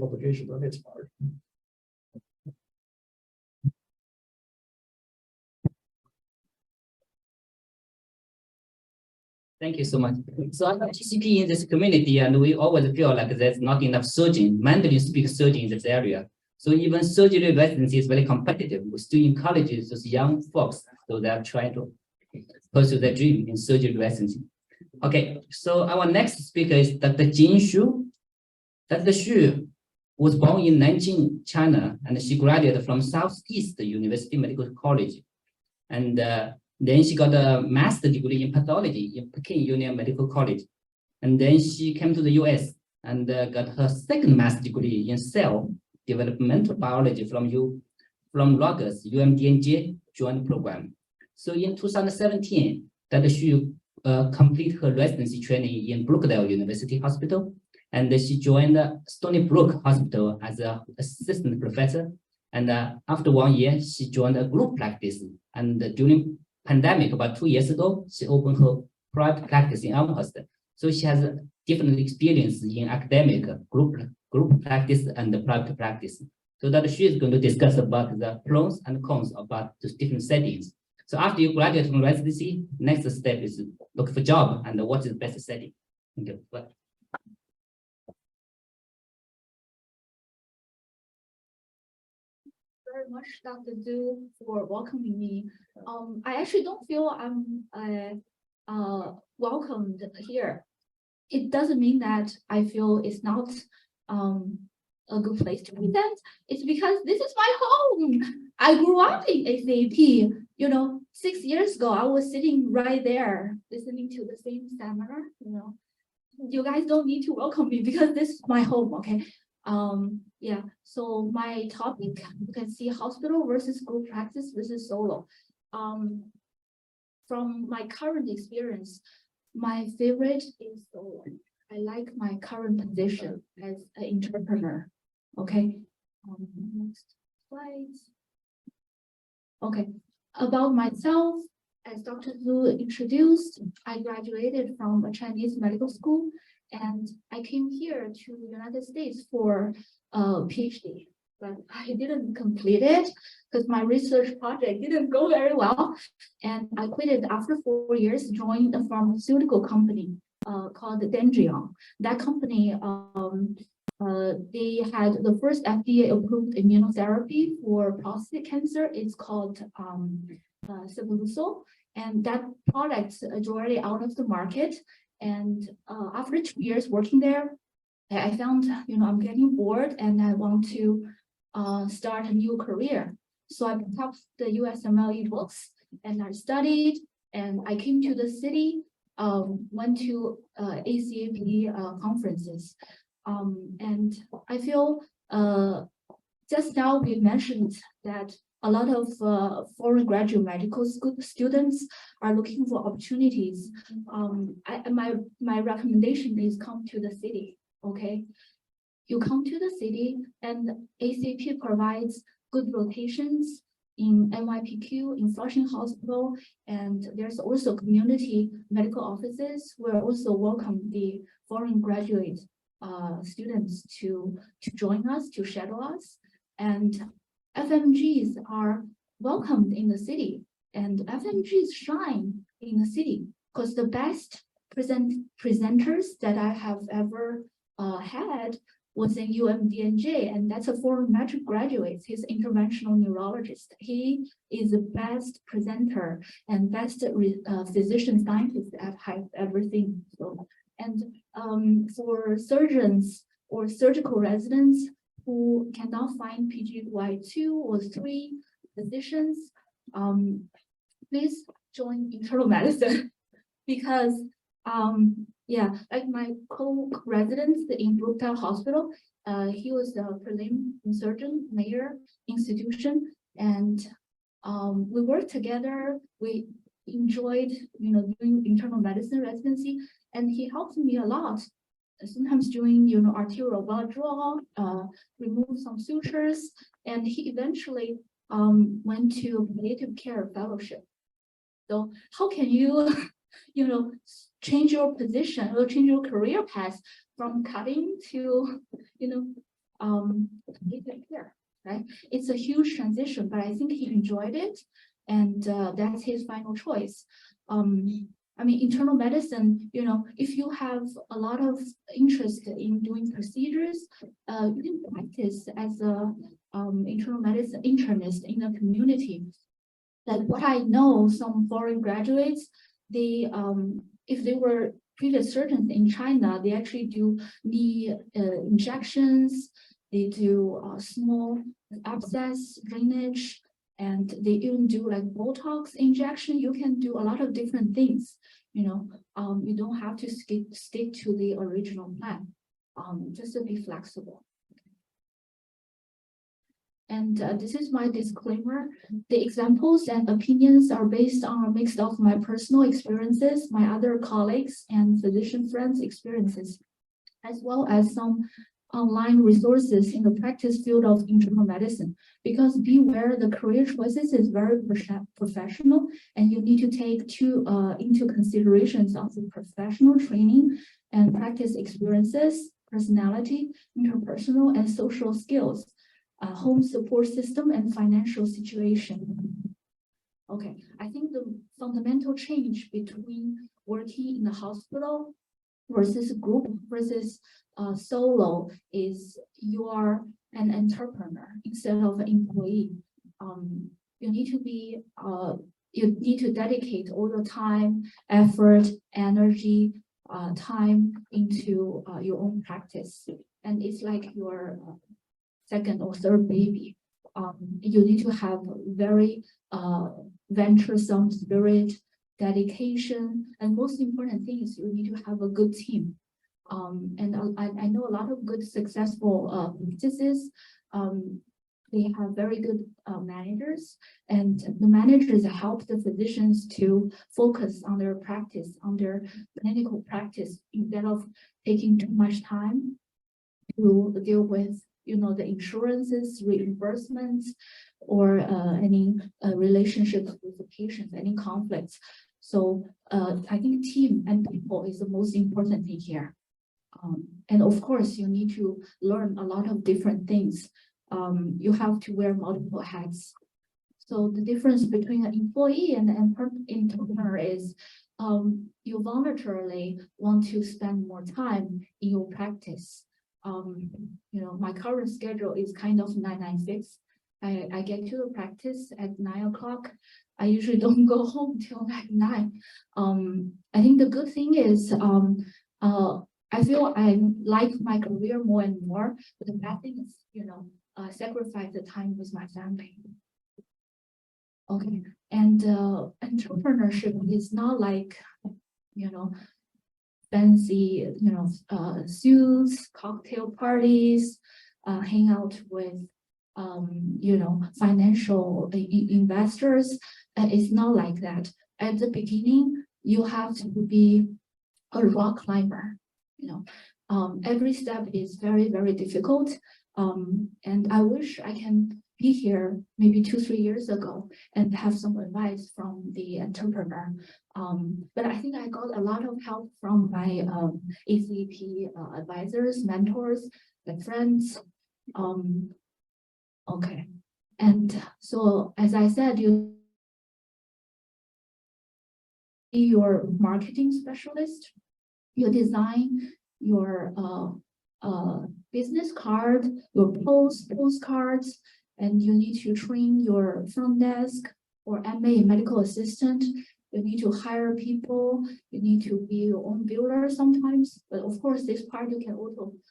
publication, but it's hard. Thank you so much. So I'm a GCP in this community, and we always feel like there's not enough surgeon, Mandarin speaking surgeon in this area. So even surgery residency is very competitive. We still encourage those young folks, so they're trying to pursue their dream in surgery residency. Okay, so our next speaker is Dr. Jing Xu. Dr. Xu was born in Nanjing, China, and she graduated from Southeast University Medical College. And then she got a master's degree in pathology in Peking Union Medical College. And then she came to the US and got her second master's degree in cell developmental biology from Rogers UMDNJ joint program. So in 2017, Dr. Xu completed her residency training in Brookdale University Hospital. And she joined Stony Brook Hospital as an assistant professor. And after 1 year, she joined a group practice. And during pandemic, about 2 years ago, she opened her private practice in Amherst. So she has a different experience in academic, group practice, and the private practice. So that she is going to discuss about the pros and cons about those different settings. So after you graduate from residency, next step is look for job and what is the best setting. Thank you. Very much, Dr. Du, for welcoming me. I actually don't feel I'm welcomed here. It doesn't mean that I feel it's not a good place to present. It's because this is my home. I grew up in ACAP. You know, 6 years ago, I was sitting right there listening to the same seminar. You know, you guys don't need to welcome me because this is my home. Okay. Yeah, so my topic, you can see hospital versus group practice versus solo. From my current experience, my favorite is solo. I like my current position as an entrepreneur. Okay, next slides. Okay, about myself, as Dr. Zhu introduced, I graduated from a Chinese medical school. And I came here to the United States for a PhD, but I didn't complete it because my research project didn't go very well. And I quit it after 4 years, joined a pharmaceutical company called Dendrion. That company, they had the first FDA-approved immunotherapy for prostate cancer. It's called Sebulso, and that product is already out of the market. And after 2 years working there, I found, you know, I'm getting bored and I want to start a new career. So I picked up the USMLE books and I studied and I came to the city, went to ACAP conferences. And I feel just now we mentioned that a lot of foreign graduate medical school students are looking for opportunities. My recommendation is come to the city, okay? You come to the city and ACAP provides good rotations in NYPQ, in Flushing Hospital, and there's also community medical offices where also welcome the foreign graduate students to join us, to shadow us. And FMGs are welcomed in the city, and FMGs shine in the city because the best presenters that I have ever had was in UMDNJ, and that's a foreign metric graduate. He's an interventional neurologist. He is the best presenter and best physician scientist that I've ever seen. So, and for surgeons or surgical residents who cannot find PGY2 or 3 positions, please join internal medicine because yeah, like my co-resident in Brookdale Hospital, he was a prelim surgeon, Mayer institution, and we worked together. We enjoyed, you know, doing internal medicine residency, and he helped me a lot. Sometimes doing, you know, arterial blood draw, remove some sutures, and he eventually went to palliative care fellowship. So how can you, you know, change your position or change your career path from cutting to, you know, completed here, right? It's a huge transition, but I think he enjoyed it, and that's his final choice. I mean, internal medicine, you know, if you have a lot of interest in doing procedures, you can practice as a internal medicine internist in the community. Like what I know, some foreign graduates, they if they were previous surgeons in China, they actually do knee injections, they do small abscess drainage, and they even do like Botox injection. You can do a lot of different things, you know. You don't have to stick to the original plan, just to be flexible. And this is my disclaimer. The examples and opinions are based on a mix of my personal experiences, my other colleagues and physician friends' experiences, as well as some online resources in the practice field of internal medicine. Because beware, the career choices is very professional, and you need to take into considerations of the professional training and practice experiences, personality, interpersonal and social skills, home support system, and financial situation. Okay, I think the fundamental change between working in the hospital versus group versus solo is you are an entrepreneur instead of an employee. You need to be you need to dedicate all the time, effort, energy, time into your own practice, and it's like your second or third baby. You need to have very venturesome spirit, dedication, and most important thing is you need to have a good team. And I know a lot of good successful practices. They have very good managers, and the managers help the physicians to focus on their practice, on their clinical practice, instead of taking too much time to deal with, you know, the insurances, reimbursements, or any relationship with the patients, any conflicts. So I think team and people is the most important thing here. And of course, you need to learn a lot of different things. You have to wear multiple hats. So the difference between an employee and an entrepreneur is you voluntarily want to spend more time in your practice. You know, my current schedule is kind of 996. I get to the practice at 9 o'clock. I usually don't go home till like 9. I think the good thing is I feel I like my career more and more, but the bad thing is, you know, sacrifice the time with my family. Okay, and entrepreneurship is not like, you know, fancy, you know, suits, cocktail parties, hang out with, you know, financial investors. It's not like that. At the beginning, you have to be a rock climber. You know, every step is very, very difficult. And I wish I can be here maybe 2-3 years ago and have some advice from the entrepreneur. But I think I got a lot of help from my ACAP advisors, mentors, and friends. Okay, and so as I said, you be your marketing specialist. You design your business card, your postcards, and you need to train your front desk or MA medical assistant. You need to hire people. You need to be your own biller sometimes. But of course, this part you can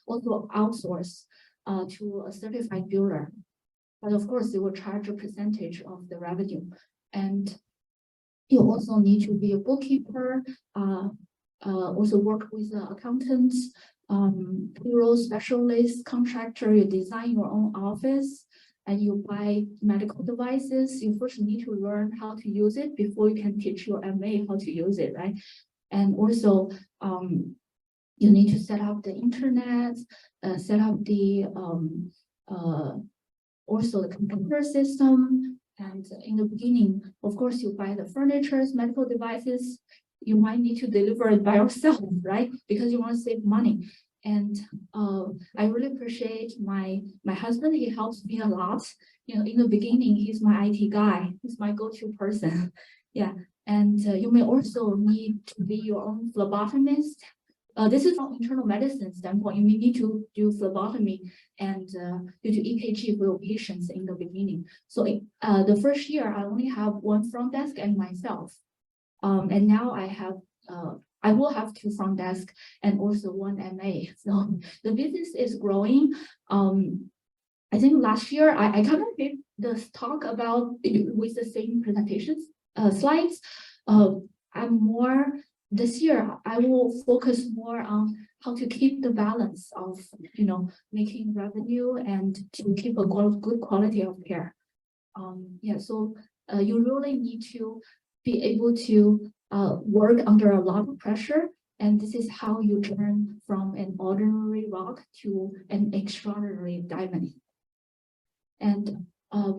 also outsource to a certified biller. But of course, they will charge a percentage of the revenue. And you also need to be a bookkeeper, also work with accountants, payroll specialist, contractor. You design your own office and you buy medical devices. You first need to learn how to use it before you can teach your MA how to use it, right? And also, you need to set up the internet, set up the also the computer system. And in the beginning, of course, you buy the furniture, medical devices. You might need to deliver it by yourself, right? Because you want to save money. And I really appreciate my husband. He helps me a lot. In the beginning, he's my IT guy. He's my go-to person. Yeah. And you may also need to be your own phlebotomist. This is from internal medicine standpoint. You may need to do phlebotomy and you do EKG for your patients in the beginning. So the first year, I only have one front desk and myself. And now I will have two front desk and also one MA. So the business is growing. I think last year I kind of gave this talk about with the same presentations slides. This year I will focus more on how to keep the balance of making revenue and to keep a good quality of care. Yeah, so you really need to be able to work under a lot of pressure, and this is how you turn from an ordinary rock to an extraordinary diamond. And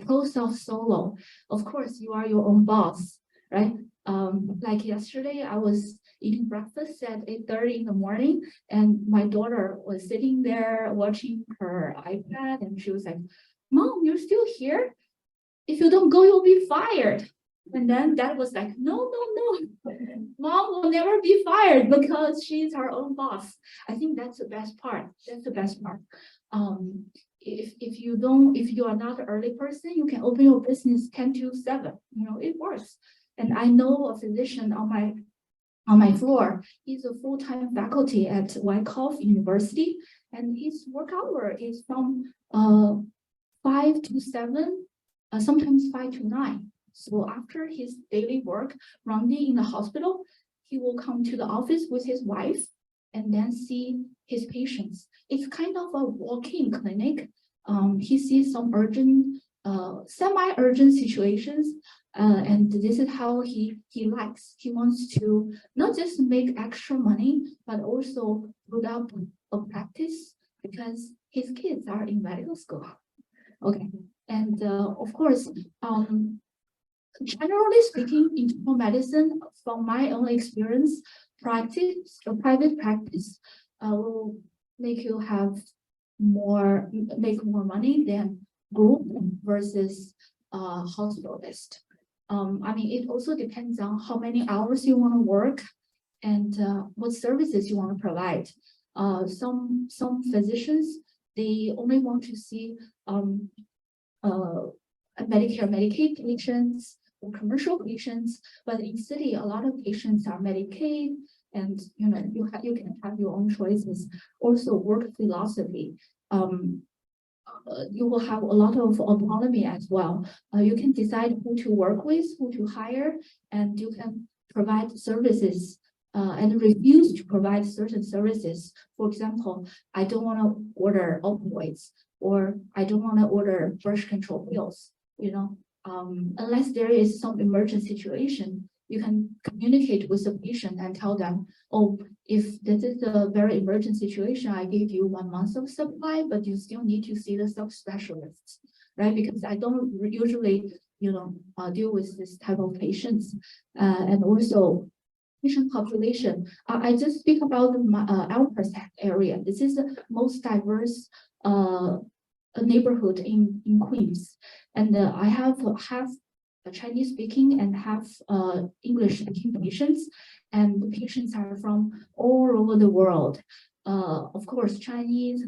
pros of solo, of course, you are your own boss, right? Like yesterday, I was eating breakfast at 8:30 in the morning, and my daughter was sitting there watching her iPad, and she was like, "Mom, you're still here? If you don't go, you'll be fired." And then Dad was like, no, Mom will never be fired because she's her own boss. I think that's the best part. That's the best part. If you are not an early person, you can open your business 10 to 7. It works. And I know a physician on my floor. He's a full-time faculty at Wyckoff University, and his work hour is from 5 to 7, sometimes 5 to 9. So after his daily work rounding in the hospital, he will come to the office with his wife and then see his patients. It's kind of a walk-in clinic. He sees some urgent, semi-urgent situations, and this is how he likes. He wants to not just make extra money, but also put up a practice because his kids are in medical school. Okay, and of course, generally speaking, internal medicine, from my own experience, private practice will make you make more money than group versus hospitalist. It also depends on how many hours you want to work and what services you want to provide. Some physicians, they only want to see Medicare, Medicaid patients or commercial patients, but in city, a lot of patients are Medicaid, and you can have your own choices. Also, work philosophy. You will have a lot of autonomy as well. You can decide who to work with, who to hire, and you can provide services and refuse to provide certain services. For example, I don't want to order opioids, or I don't want to order birth control pills. Unless there is some emergent situation, you can communicate with the patient and tell them, oh, if this is a very emergent situation, I gave you 1 month of supply, but you still need to see the subspecialists, right? Because I don't usually, deal with this type of patients. And also patient population. I just speak about the Alpers area. This is the most diverse neighborhood in Queens. And I have half Chinese speaking and half English speaking patients, and the patients are from all over the world. Of course, Chinese,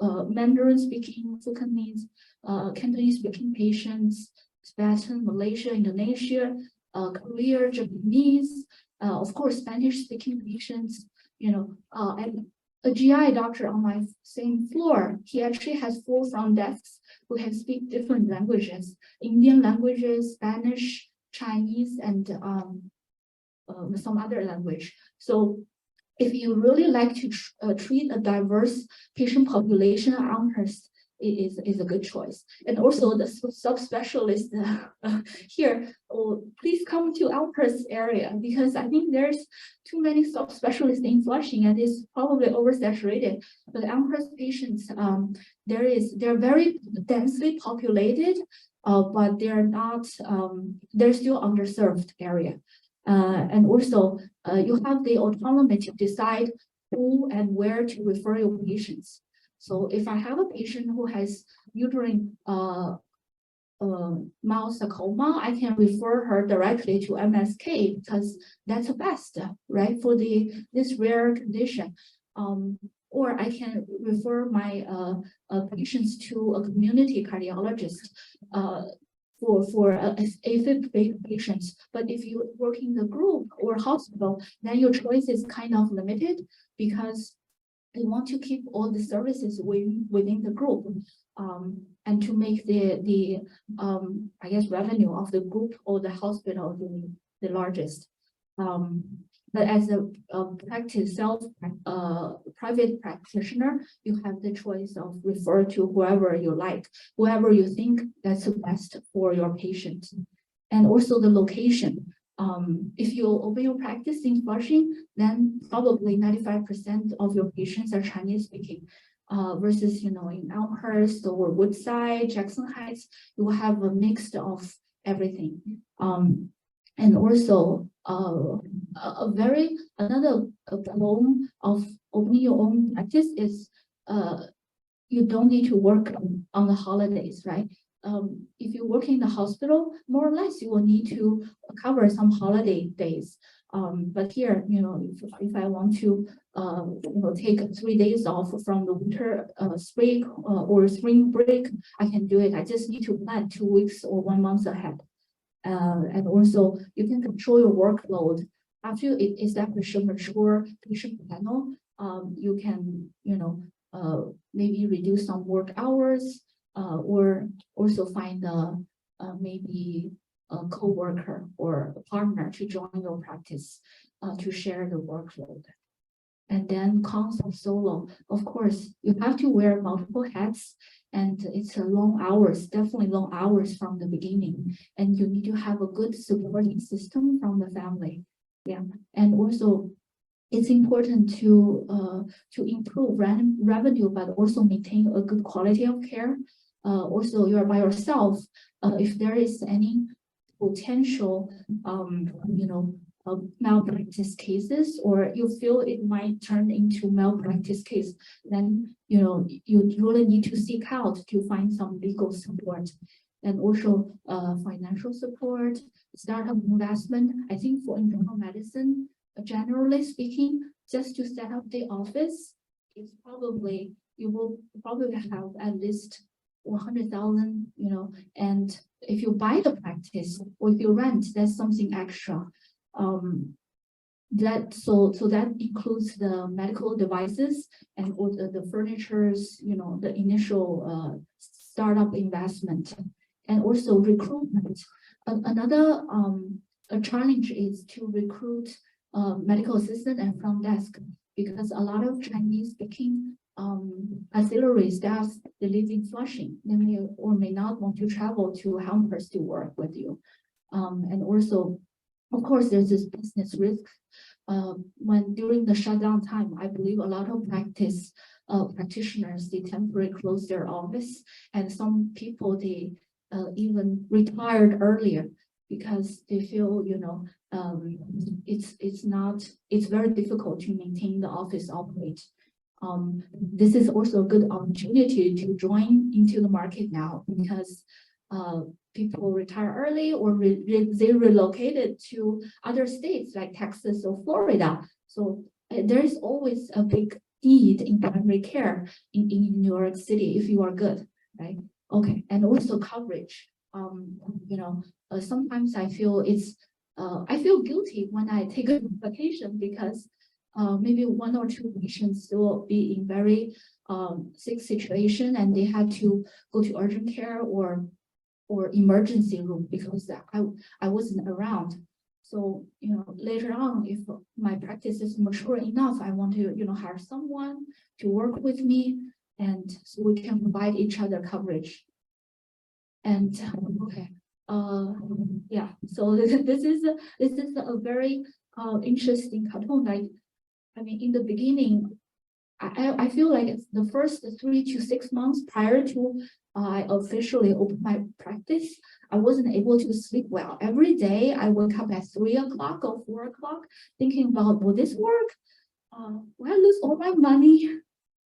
Mandarin speaking, Cantonese speaking patients, Tibetan, Malaysia, Indonesia, Korea, Japanese, of course, Spanish speaking patients, and a GI doctor on my same floor, he actually has 4 front desks who can speak different languages, Indian languages, Spanish, Chinese, and some other language. So if you really like to treat a diverse patient population, Amherst is a good choice. And also the subspecialist here, please come to Alpers area, because I think there's too many subspecialists in Flushing and it's probably oversaturated. But Amherst patients, they're very densely populated, but they're not, they're still underserved area. And also you have the autonomy to decide who and where to refer your patients. So if I have a patient who has uterine mild sarcoma, I can refer her directly to MSK because that's the best, right, for this rare condition. Or I can refer my patients to a community cardiologist for AFib patients. But if you work in the group or hospital, then your choice is kind of limited because they want to keep all the services within the group, and to make the I guess revenue of the group or the hospital the largest. But as a private practitioner, you have the choice of refer to whoever you like, whoever you think that's the best for your patient, and also the location. If you open your practice in Flushing, then probably 95% of your patients are Chinese speaking, versus, in Elmhurst or Woodside, Jackson Heights, you will have a mix of everything. And also another problem of opening your own practice is you don't need to work on the holidays, right? If you work in the hospital, more or less you will need to cover some holiday days. But here, if I want to, take 3 days off from the winter break or spring break, I can do it. I just need to plan 2 weeks or 1 month ahead. And also you can control your workload. After you establish a mature patient panel, you can, maybe reduce some work hours, or also find maybe a co-worker or a partner to join your practice to share the workload. And then cons of solo, of course, you have to wear multiple hats, and it's long hours, definitely long hours from the beginning. And you need to have a good supporting system from the family. Yeah, and also it's important to improve revenue, but also maintain a good quality of care. Also, you're by yourself. If there is any potential, malpractice cases, or you feel it might turn into malpractice case, then you really need to seek out to find some legal support, and also financial support, startup investment. I think for internal medicine, generally speaking, just to set up the office, it's probably you will probably have at least 100,000, and if you buy the practice or if you rent, that's something extra. That includes the medical devices and all the furnitures, the initial startup investment, and also recruitment. Another a challenge is to recruit medical assistant and front desk, because a lot of Chinese speaking auxiliary staff, they live in Flushing. They may or may not want to travel to Elmhurst to work with you. And also, of course, there's this business risk. When during the shutdown time, I believe a lot of practitioners, they temporarily close their office, and some people, they even retired earlier because they feel, it's very difficult to maintain the office operate. This is also a good opportunity to join into the market now, because people retire early, or they relocated to other states like Texas or Florida. So there is always a big need in primary care in New York City if you are good, right? Okay, and also coverage. Sometimes I feel I feel guilty when I take a vacation, because maybe 1 or 2 patients will be in very sick situation, and they had to go to urgent care or emergency room because I wasn't around. So, later on, if my practice is mature enough, I want to, hire someone to work with me, and so we can provide each other coverage. And okay, yeah. So this is a very interesting cartoon. I mean, in the beginning, I feel like it's the first 3 to 6 months prior to I officially opened my practice, I wasn't able to sleep well. Every day I wake up at 3 o'clock or 4 o'clock thinking about, will this work? will I lose all my money?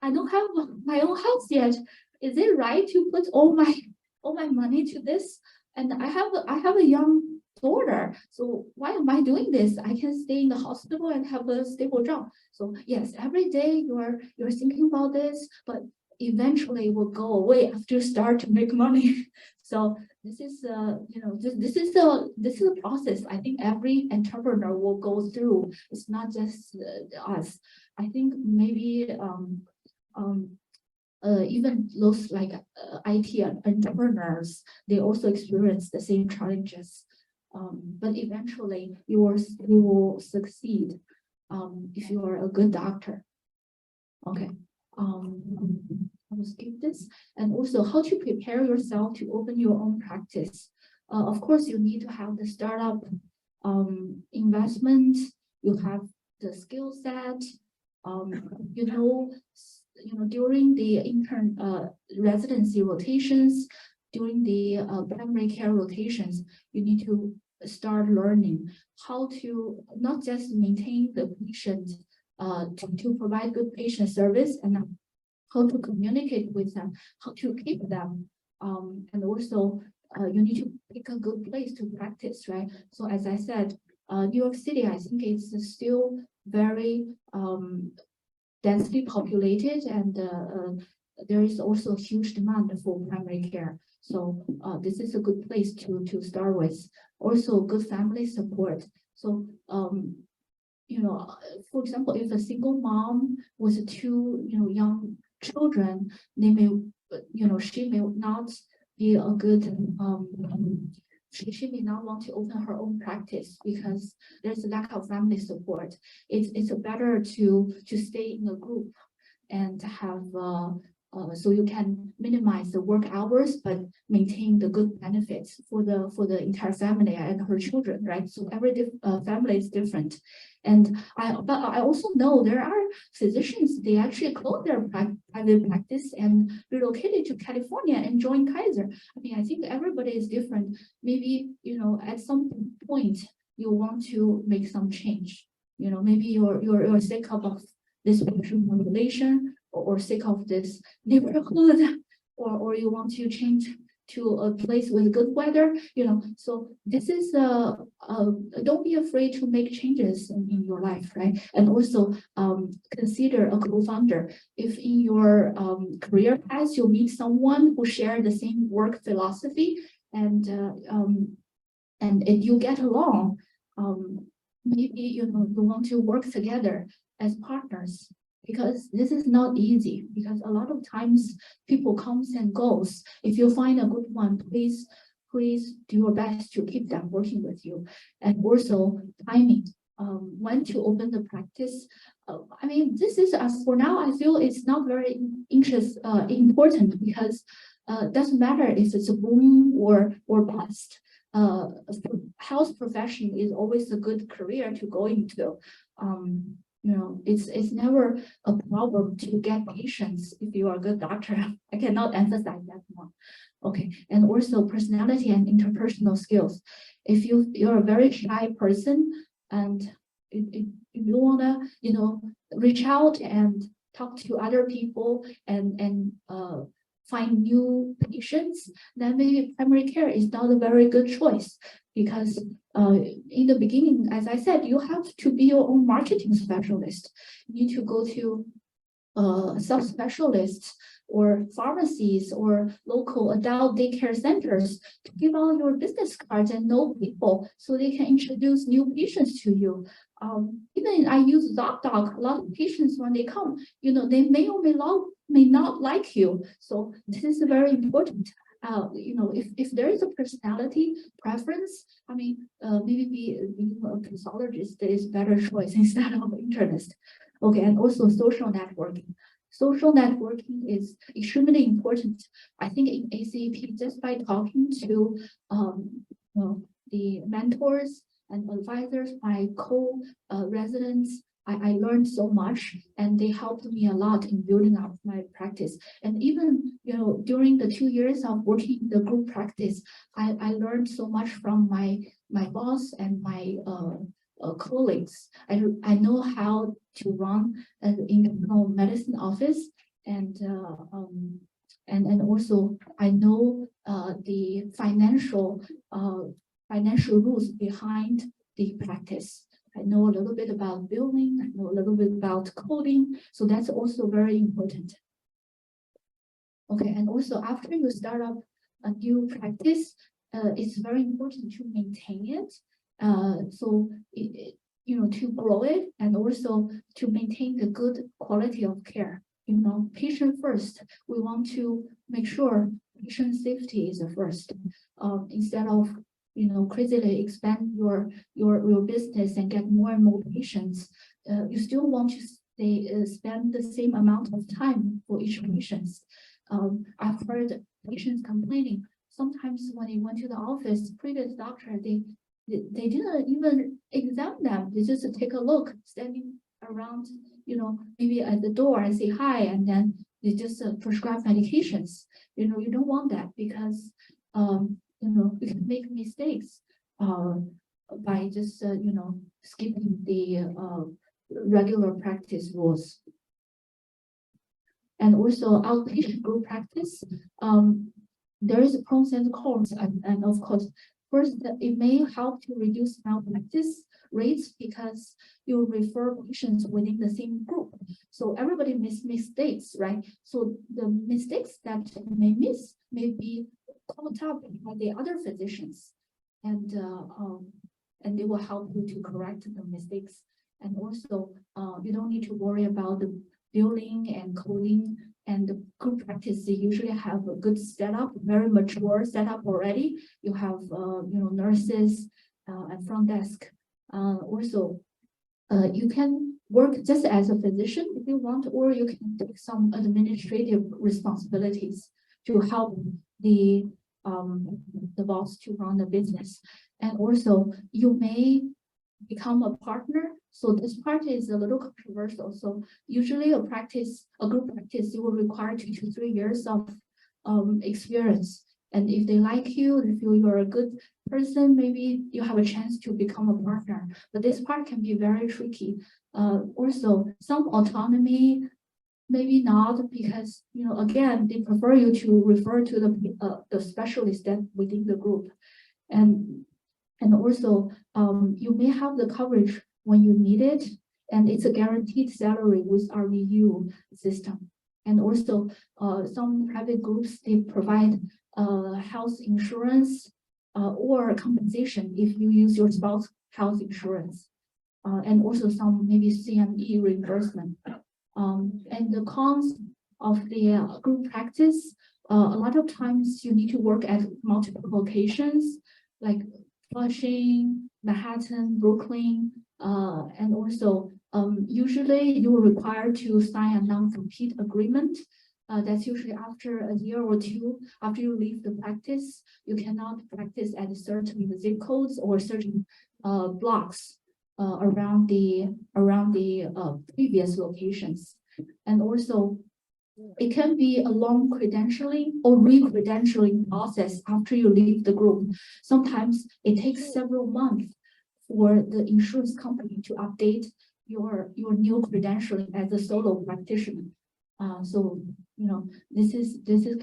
I don't have my own house yet. Is it right to put all my money to this? And I have a young daughter, so why am I doing this? I can stay in the hospital and have a stable job. So yes, every day you're thinking about this, but eventually it will go away after you start to make money. So this is this is a process I think every entrepreneur will go through. It's not just us. I think maybe even those like IT entrepreneurs, they also experience the same challenges. But eventually you will succeed if you are a good doctor. Okay. I will skip this. And also how to prepare yourself to open your own practice. Of course, you need to have the startup investment. You have the skill set. During the intern residency rotations, during the primary care rotations, you need to start learning how to not just maintain the patient, to provide good patient service, and how to communicate with them, how to keep them, and also you need to pick a good place to practice, right? So as I said, New York City, I think it's still very densely populated, and there is also a huge demand for primary care. So this is a good place to start with. Also, good family support. So for example, if a single mom with two young children, they may she may not be a good she may not want to open her own practice because there's a lack of family support. It's better to stay in a group and have so you can minimize the work hours but maintain the good benefits for the entire family and her children, right? So every family is different. And I also know there are physicians, they actually closed their private practice and relocated to California and joined Kaiser. I mean, I think everybody is different. Maybe, at some point you want to make some change. Maybe you're sick of this patient population or sick of this neighborhood, or you want to change to a place with good weather, so this is don't be afraid to make changes in your life, right? And also consider a co-founder. If in your career path you meet someone who share the same work philosophy and you get along, maybe you want to work together as partners, because this is not easy, because a lot of times people comes and goes. If you find a good one, please do your best to keep them working with you. And also timing, when to open the practice. I mean, this is, as for now, I feel it's not very important, because doesn't matter if it's a boom or bust. Health profession is always a good career to go into. It's never a problem to get patients if you are a good doctor. I cannot emphasize that more. Okay, and also personality and interpersonal skills. If you're a very shy person and if you wanna reach out and talk to other people and find new patients, then maybe primary care is not a very good choice, because in the beginning, as I said, you have to be your own marketing specialist. You need to go to subspecialists or pharmacies or local adult daycare centers to give out your business cards and know people so they can introduce new patients to you. Even I use ZocDoc, a lot of patients, when they come, they may or may not like you. So this is very important. If there is a personality preference, I mean, maybe being a pathologist is better choice instead of an internist. Okay, and also social networking. Social networking is extremely important. I think in ACAP, just by talking to the mentors and advisors, my co-residents, I learned so much, and they helped me a lot in building up my practice. And even, during the 2 years of working in the group practice, I learned so much from my boss and my colleagues. I know how to run an internal medicine office, and also I know the financial rules behind the practice. I know a little bit about billing, I know a little bit about coding, so that's also very important. Okay, and also after you start up a new practice, it's very important to maintain it. So to grow it and also to maintain the good quality of care. Patient first. We want to make sure patient safety is the first. Instead of crazily expand your business and get more and more patients, you still want to spend the same amount of time for each patient. I've heard patients complaining sometimes when they went to the office, previous doctor, they didn't even examine them. They just take a look, standing around, maybe at the door and say hi, and then they just prescribe medications. You don't want that because you can make mistakes by just skipping the regular practice rules. And also outpatient group practice, there is pros and cons, and of course, first, it may help to reduce malpractice rates because you refer patients within the same group. So everybody makes mistakes, right? So the mistakes that you may miss may be caught up by the other physicians, and they will help you to correct the mistakes. And also, you don't need to worry about the billing and coding, and the group practice. They usually have a good setup, very mature setup already. You have nurses and front desk. Also, you can work just as a physician if you want, or you can take some administrative responsibilities to help the boss to run the business. And also, you may become a partner. So this part is a little controversial. So usually a group practice, you will require 2 to 3 years of experience. And if they like you, they feel you're a good person, maybe you have a chance to become a partner. But this part can be very tricky. Also, some autonomy, maybe not, because again, they prefer you to refer to the specialist that within the group. And also, you may have the coverage when you need it, and it's a guaranteed salary with RVU system. And also, some private groups, they provide health insurance or compensation if you use your spouse health insurance, and also some maybe CME reimbursement. And the cons of the group practice, a lot of times you need to work at multiple locations, like Flushing, Manhattan, Brooklyn, and also usually you are required to sign a non-compete agreement. That's usually after a year or two after you leave the practice. You cannot practice at certain zip codes or certain blocks around the previous locations. And also, it can be a long credentialing or re-credentialing process after you leave the group. Sometimes it takes several months for the insurance company to update your new credentialing as a solo practitioner. So this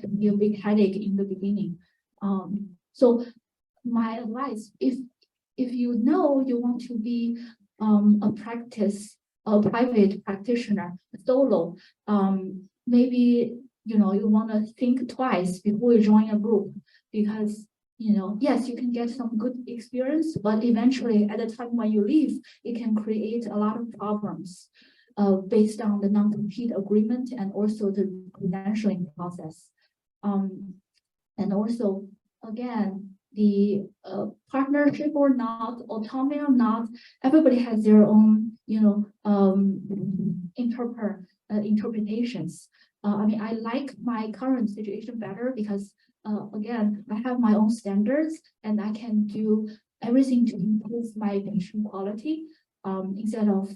can be a big headache in the beginning. So my advice, if you want to be a private practitioner, solo, maybe you want to think twice before you join a group, because yes, you can get some good experience, but eventually at the time when you leave, it can create a lot of problems based on the non-compete agreement and also the credentialing process. And also, again, the partnership or not, autonomy or not, everybody has their own interpretations. I mean, I like my current situation better because again, I have my own standards and I can do everything to improve my patient quality, instead of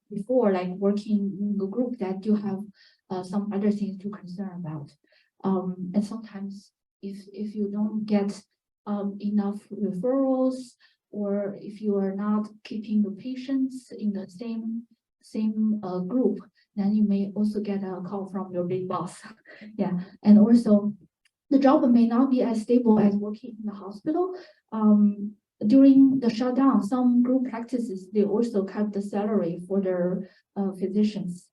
before, like working in a group that you have some other things to concern about. And sometimes if you don't get enough referrals, or if you are not keeping the patients in the same group, then you may also get a call from your big boss. Yeah, and also the job may not be as stable as working in the hospital. During the shutdown, some group practices, they also cut the salary for their physicians.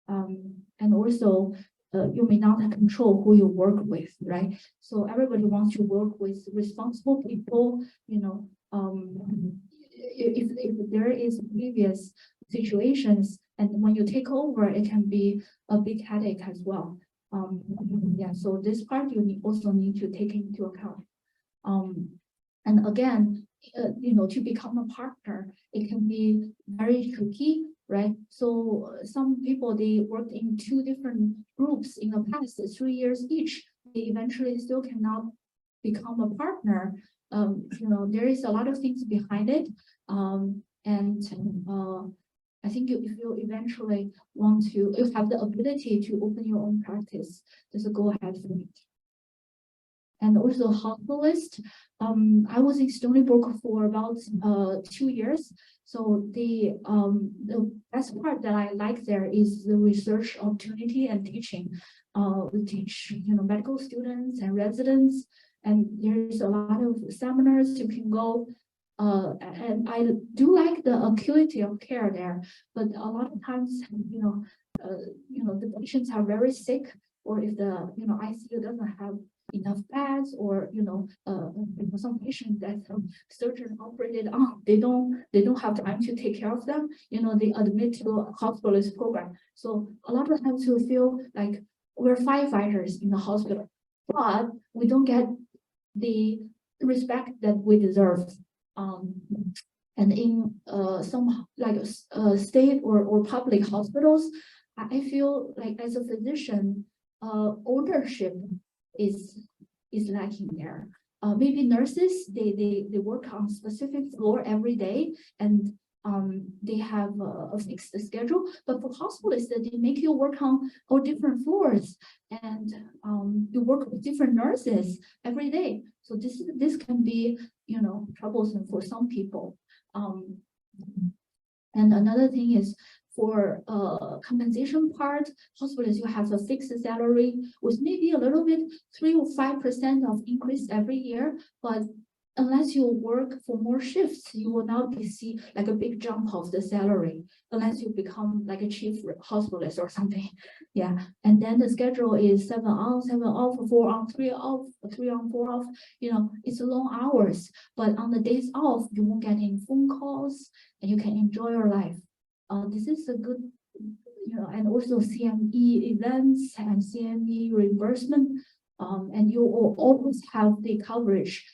And also you may not control who you work with, right? So everybody wants to work with responsible people, if there is previous situations, and when you take over, it can be a big headache as well. Yeah, so this part you also need to take into account. And again, to become a partner, it can be very tricky, right? So some people, they worked in 2 different groups in the past 3 years each. They eventually still cannot become a partner. There is a lot of things behind it. I think if you eventually want to, you have the ability to open your own practice, just go ahead for it. And also hospitalist. I was in Stony Brook for about 2 years. So the best part that I like there is the research opportunity and teaching. We teach medical students and residents, and there's a lot of seminars you can go. And I do like the acuity of care there, but a lot of times, the patients are very sick, or if the ICU doesn't have enough beds, or some patients that surgeon operated on, they don't have time to take care of them. They admit to a hospitalist program. So a lot of times we feel like we're firefighters in the hospital, but we don't get the respect that we deserve. And in some state or public hospitals, I feel like as a physician, ownership is lacking there. Maybe nurses, they work on specific floor every day, and they have a fixed schedule. But for hospitalists, they make you work on all different floors, and you work with different nurses every day. So this can be troublesome for some people. And another thing is, for compensation part, hospitals, you have a fixed salary with maybe a little bit 3 or 5% of increase every year, but unless you work for more shifts, you will not see like a big jump of the salary unless you become like a chief hospitalist or something. Yeah, and then the schedule is 7 on, 7 off, 4 on, 3 off, 3 on, 4 off. It's long hours, but on the days off, you won't get any phone calls, and you can enjoy your life. This is a good, and also CME events and CME reimbursement, and you will always have the coverage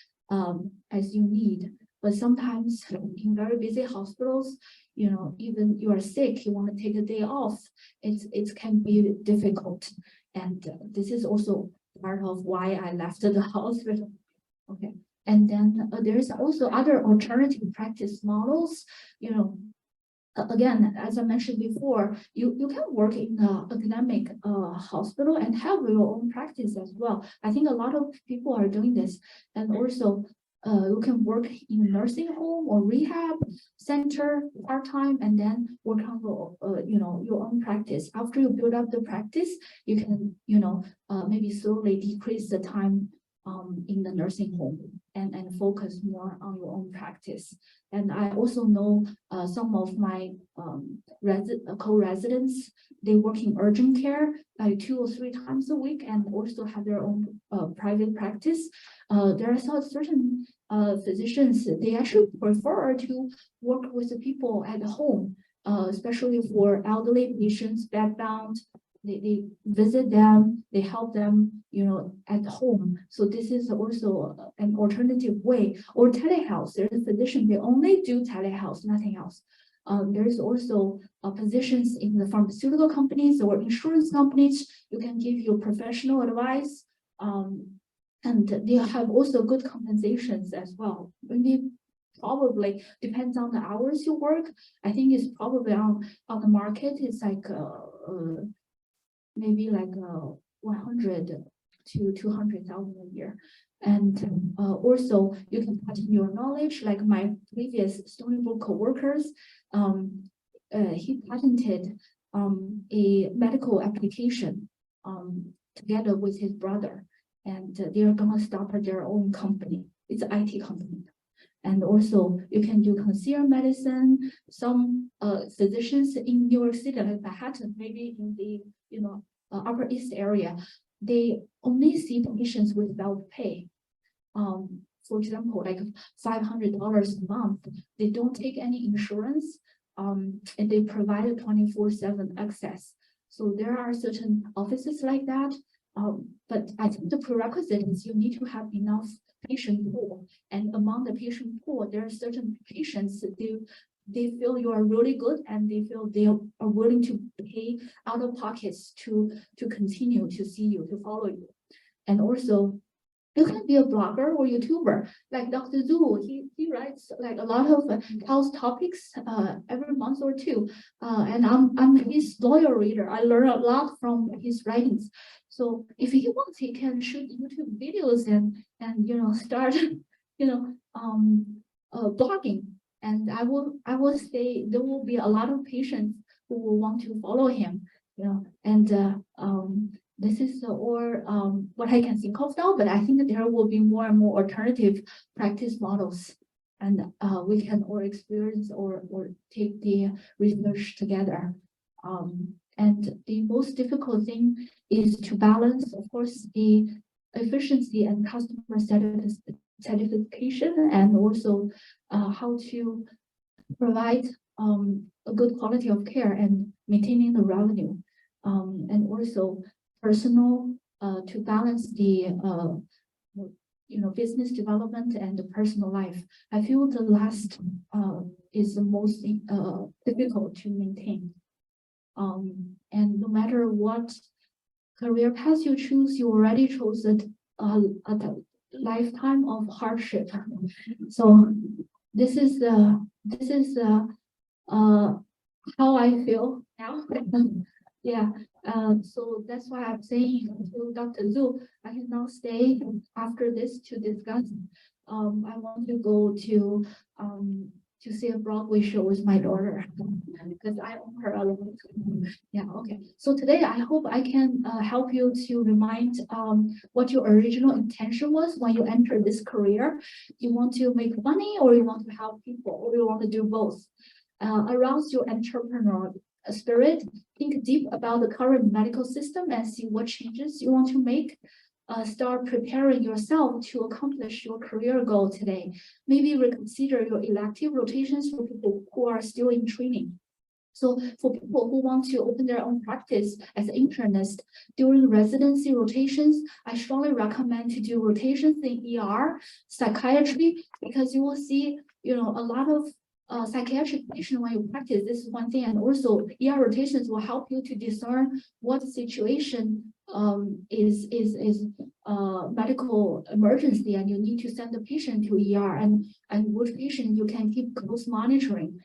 as you need. But sometimes in very busy hospitals, even you are sick, you want to take a day off, it can be difficult. And this is also part of why I left the hospital. Okay. And then there's also other alternative practice models. Again, as I mentioned before, you can work in an academic hospital and have your own practice as well. I think a lot of people are doing this. And also, you can work in a nursing home or rehab center part-time, and then work on your own practice. After you build up the practice, you can maybe slowly decrease the time in the nursing home and focus more on your own practice. And I also know some of my co-residents, they work in urgent care like 2 or 3 times a week, and also have their own private practice. There are certain physicians, they actually prefer to work with the people at home, especially for elderly patients, bedbound. They visit them, they help them, at home. So this is also an alternative way. Or telehealth, there's a physician, they only do telehealth, nothing else. There's also positions in the pharmaceutical companies or insurance companies. You can give your professional advice, and they have also good compensations as well. Maybe probably depends on the hours you work. I think it's probably on the market. It's like maybe like 100 to 200,000 a year. And also you can patent your knowledge, like my previous Stony Brook co-workers, he patented a medical application together with his brother, and they're gonna start their own company. It's an IT company. And also you can do concierge medicine. Some physicians in New York City, like Manhattan, maybe in the Upper East area, they only see patients without pay. For example, like $500 a month. They don't take any insurance, and they provide 24/7 access. So there are certain offices like that. But I think the prerequisite is you need to have enough patient pool, and among the patient pool, there are certain patients that they feel you are really good, and they feel they are willing to pay out of pockets to continue to see you, to follow you. And also you can be a blogger or YouTuber, like Dr. Zhu. He writes like a lot of health topics every month or two, and I'm his loyal reader. I learn a lot from his writings. So if he wants, he can shoot YouTube videos and start blogging. And I will say there will be a lot of patients who will want to follow him. This is what I can think of now, but I think that there will be more and more alternative practice models, and we can all experience or take the research together. And the most difficult thing is to balance, of course, the efficiency and customer satisfaction, and also how to provide a good quality of care and maintaining the revenue, and also personal to balance the business development and the personal life. I feel the last is the most difficult to maintain. And no matter what career path you choose, you already chose a lifetime of hardship. So this is how I feel now. Yeah. So that's why I'm saying to Dr. Zhu, I cannot stay after this to discuss. I want to go to see a Broadway show with my daughter because I own her alone. Yeah, okay. So today I hope I can help you to remind what your original intention was when you entered this career. You want to make money, or you want to help people, or you want to do both. Arouse your entrepreneurial spirit, think deep about the current medical system and see what changes you want to make. Start preparing yourself to accomplish your career goal today. Maybe reconsider your elective rotations for people who are still in training. So for people who want to open their own practice as an internist during residency rotations, I strongly recommend to do rotations in ER, psychiatry, because you will see, a lot of psychiatric patient when you practice. This is one thing, and also ER rotations will help you to discern what situation is medical emergency, and you need to send the patient to ER, and which patient you can keep close monitoring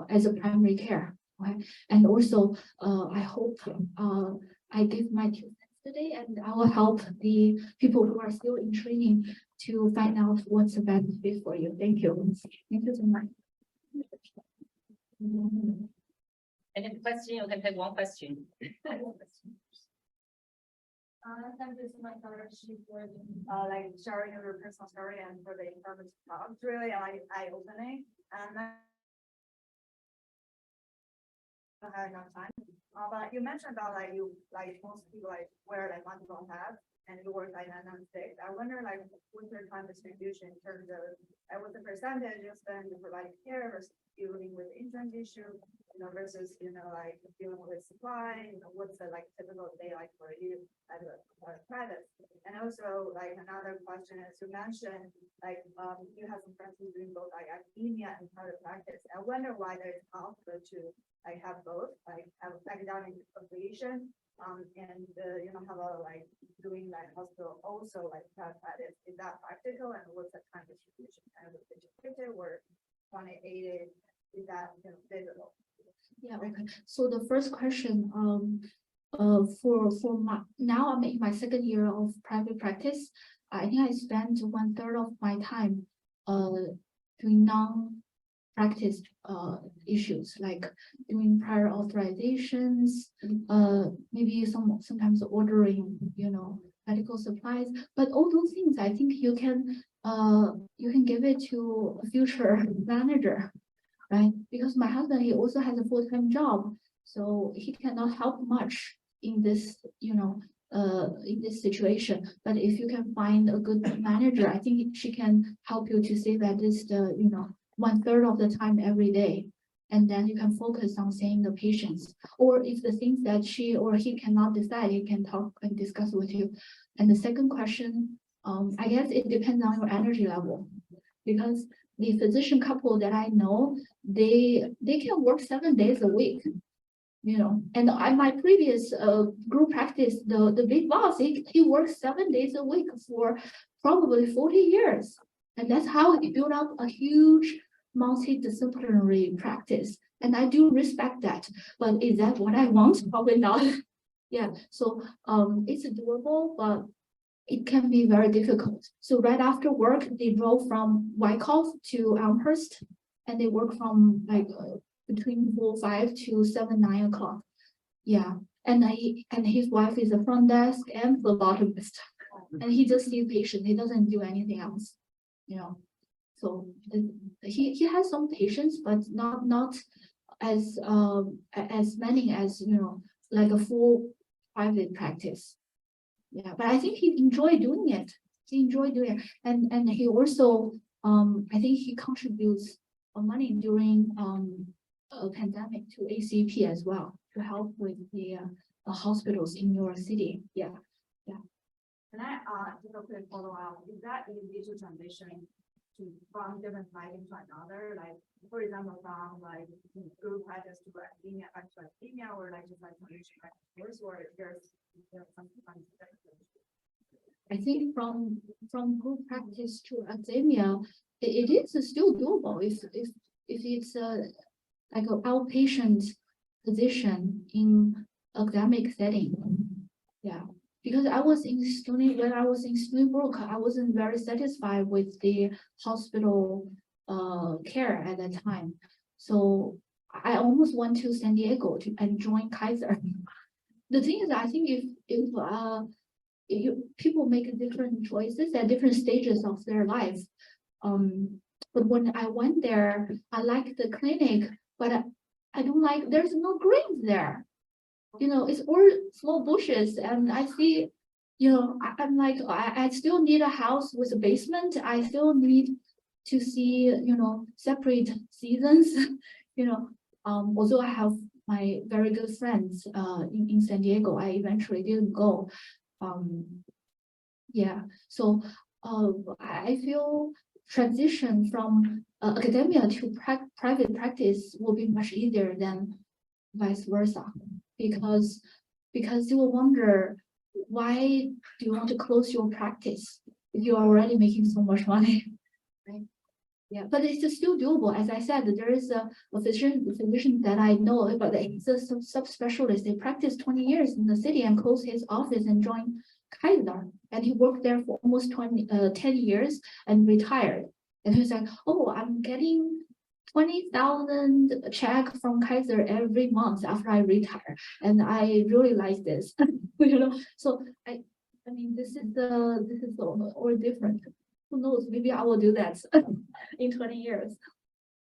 as a primary care. Okay, and also I hope I give my 2 cents today, and I will help the people who are still in training to find out what's the best fit for you. Thank you. Thank you so much. Any question? You can take one question. Thank you so much, Dr. Shi, for sharing your personal story and for the informative talk. It's really eye-opening, and I don't have enough time. But you mentioned about most people wear multiple hats, and you work diagnostic. I wonder what's your time distribution in terms of what's the percentage you spend providing care versus dealing with insurance issue, versus dealing with supply. What's the typical day for you as a private? And also another question is, you mentioned you have some friends who doing both academia and private practice. I wonder why there's also to have both, have academic affiliation and have a doing hospital also private practice. Is that practical, and what's the time distribution? Kind of educated or 20-80? Is that visible? Yeah, okay. So the first question, for now I'm in my 2nd year of private practice. I think I spent 1/3 of my time doing non-practice issues like doing prior authorizations, maybe sometimes ordering, medical supplies. But all those things, I think you can give it to a future manager, right? Because my husband, he also has a full-time job, so he cannot help much in this, in this situation. But if you can find a good manager, I think she can help you to save at least, 1/3 of the time every day. And then you can focus on seeing the patients. Or if the things that she or he cannot decide, he can talk and discuss with you. And the second question, I guess it depends on your energy level. Because the physician couple that I know, they can work 7 days a week. And my previous group practice, the big boss, he works 7 days a week for probably 40 years. And that's how he built up a huge multidisciplinary practice. And I do respect that. But is that what I want? Probably not. Yeah. So it's doable, but it can be very difficult. So right after work, they drove from Wyckoff to Elmhurst, and they work from like between 4-5 to 7-9 o'clock. Yeah, and his wife is a front desk and phlebotomist, and he just sees patients. He doesn't do anything else, So he has some patients, but not as many as like a full private practice. Yeah, but I think he enjoyed doing it. And he also I think he contributes money during a pandemic to ACP as well to help with the hospitals in New York City. Yeah. Can I just a quick follow up? Is that easy to transition from different lighting to another? Like, for example, from like group practice to academia, back to academia, or like just like transition back to course, or there's some kind of I think from group practice to academia, it is still doable if it's like an outpatient position in academic setting. Yeah, because when I was in Stony Brook, I wasn't very satisfied with the hospital care at that time. So I almost went to San Diego and join Kaiser. The thing is, I think if people make different choices at different stages of their life. But when I went there, I liked the clinic, but I don't like, there's no greens there. It's all small bushes, and I see, I'm like, I still need a house with a basement. I still need to see, separate seasons. Although I have my very good friends in San Diego, I eventually didn't go. Yeah, so I feel transition from academia to private practice will be much easier than vice versa, because you will wonder, why do you want to close your practice if you're already making so much money, right? Yeah, but it's still doable. As I said, there is a physician that I know, but he's a subspecialist. He practiced 20 years in the city and closed his office and joined Kaiser, and he worked there for almost 10 years and retired. And he's like, oh, I'm getting 20,000 check from Kaiser every month after I retire, and I really like this. So I mean, this is all different. Who knows? Maybe I will do that in 20 years.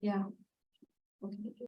Yeah. Okay.